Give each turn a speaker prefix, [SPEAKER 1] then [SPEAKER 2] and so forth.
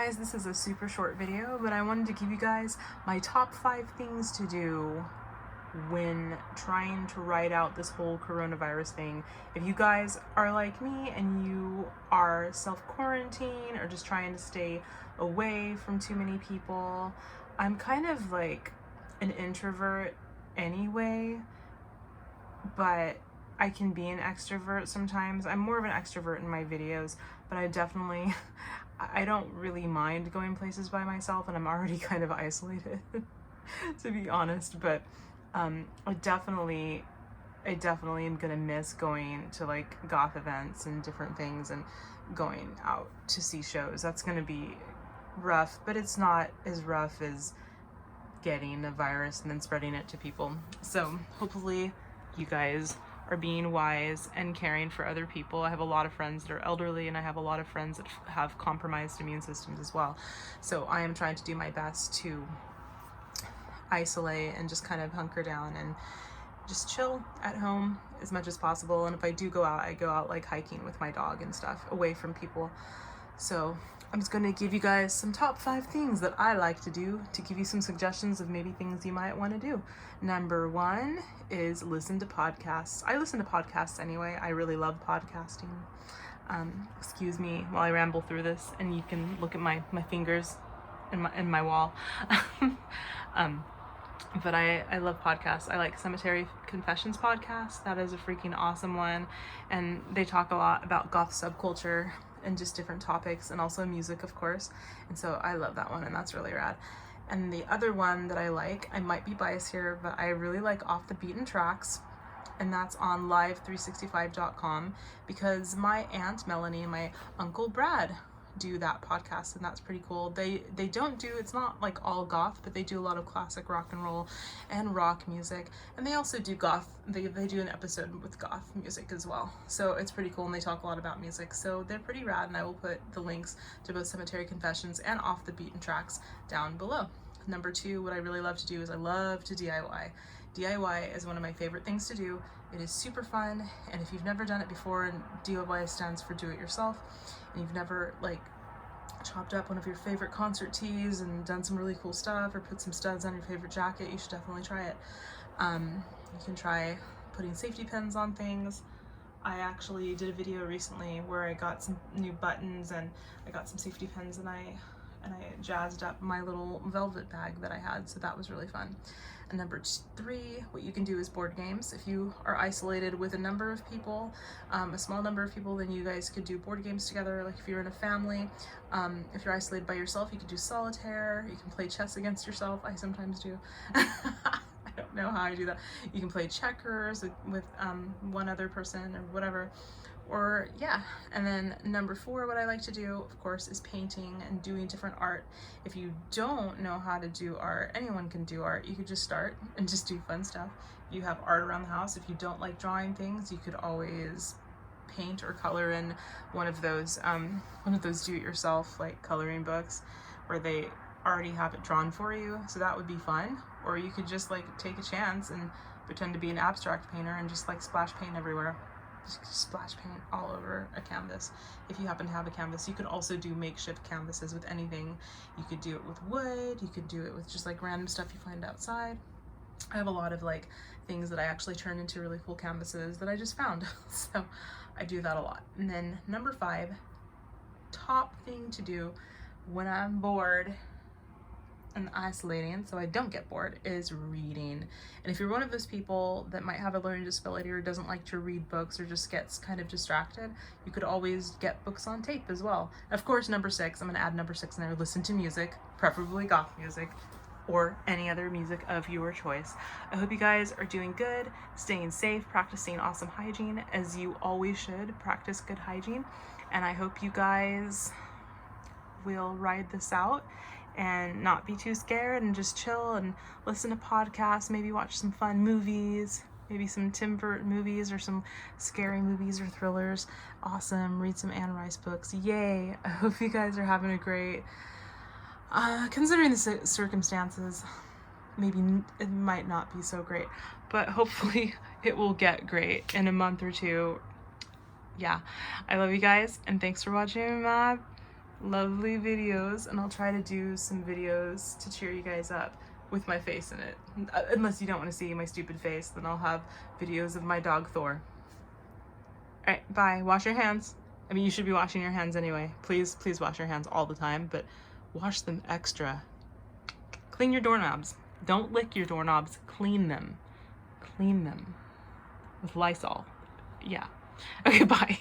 [SPEAKER 1] guys, this is a super short video, but I wanted to give you guys my top 5 things to do when trying to ride out this whole coronavirus thing. If you guys are like me and you are self-quarantine or just trying to stay away from too many people, I'm kind of like an introvert anyway, but I can be an extrovert sometimes. I'm more of an extrovert in my videos, but I don't really mind going places by myself, and I'm already kind of isolated to be honest, but I definitely am gonna miss going to like goth events and different things and going out to see shows. That's gonna be rough, but it's not as rough as getting the virus and then spreading it to people. So hopefully you guys are being wise and caring for other people. I have a lot of friends that are elderly, and I have a lot of friends that have compromised immune systems as well. So I am trying to do my best to isolate and just kind of hunker down and just chill at home as much as possible. And if I do go out, I go out like hiking with my dog and stuff, away from people. So I'm just gonna give you guys some top 5 things that I like to do to give you some suggestions of maybe things you might want to do. Number 1 is listen to podcasts. I listen to podcasts anyway. I really love podcasting. Excuse me while I ramble through this, and you can look at my fingers in my wall. But I love podcasts. I like Cemetery Confessions podcast. That is a freaking awesome one, and they talk a lot about goth subculture and just different topics, and also music, of course. And so I love that one, and that's really rad. And the other one that I like, I might be biased here, but I really like Off the Beaten Tracks, and that's on live365.com, because my Aunt Melanie and my Uncle Brad do that podcast, and that's pretty cool. They don't do, it's not like all goth, but they do a lot of classic rock and roll and rock music, and they also do goth. They do an episode with goth music as well, so it's pretty cool, and they talk a lot about music, so they're pretty rad. And I will put the links to both Cemetery Confessions and Off the Beaten Tracks down below. Number 2, what I really love to do is I love to DIY. DIY is one of my favorite things to do. It is super fun, and if you've never done it before, and DIY stands for do it yourself, and you've never like chopped up one of your favorite concert tees and done some really cool stuff, or put some studs on your favorite jacket, you should definitely try it. You can try putting safety pins on things. I actually did a video recently where I got some new buttons and I got some safety pins, and I jazzed up my little velvet bag that I had, so that was really fun. And number 3, what you can do is board games. If you are isolated with a number of people, a small number of people, then you guys could do board games together. Like if you're in a family, if you're isolated by yourself, you could do solitaire. You can play chess against yourself. I sometimes do. I don't know how I do that. You can play checkers with one other person or whatever. Or yeah. And then number 4, what I like to do, of course, is painting and doing different art. If you don't know how to do art, anyone can do art. You could just start and just do fun stuff. You have art around the house. If you don't like drawing things, you could always paint or color in one of those do-it-yourself like coloring books where they already have it drawn for you. So that would be fun. Or you could just like take a chance and pretend to be an abstract painter and just like splash paint everywhere. Just splash paint all over a canvas if you happen to have a canvas. You could also do makeshift canvases with anything. You could do it with wood, you could do it with just like random stuff you find outside. I have a lot of like things that I actually turn into really cool canvases that I just found. So I do that a lot. And then number 5, top thing to do when I'm bored and isolating, so I don't get bored, is reading. And if you're one of those people that might have a learning disability or doesn't like to read books or just gets kind of distracted, you could always get books on tape as well. Of course, number 6, I'm gonna add number 6 in there, listen to music, preferably goth music or any other music of your choice. I hope you guys are doing good, staying safe, practicing awesome hygiene, as you always should. Practice good hygiene. And I hope you guys will ride this out and not be too scared and just chill and listen to podcasts, maybe watch some fun movies, maybe some Tim Burton movies or some scary movies or thrillers. Awesome. Read some Anne Rice books. Yay. I hope you guys are having a great, considering the circumstances, maybe it might not be so great, but hopefully it will get great in a month or 2. Yeah. I love you guys, and thanks for watching my lovely videos, and I'll try to do some videos to cheer you guys up with my face in it. Unless you don't want to see my stupid face, then I'll have videos of my dog Thor. Alright, bye. Wash your hands. I mean, you should be washing your hands anyway. Please, please wash your hands all the time, but wash them extra. Clean your doorknobs. Don't lick your doorknobs. Clean them. Clean them with Lysol. Yeah. Okay, bye.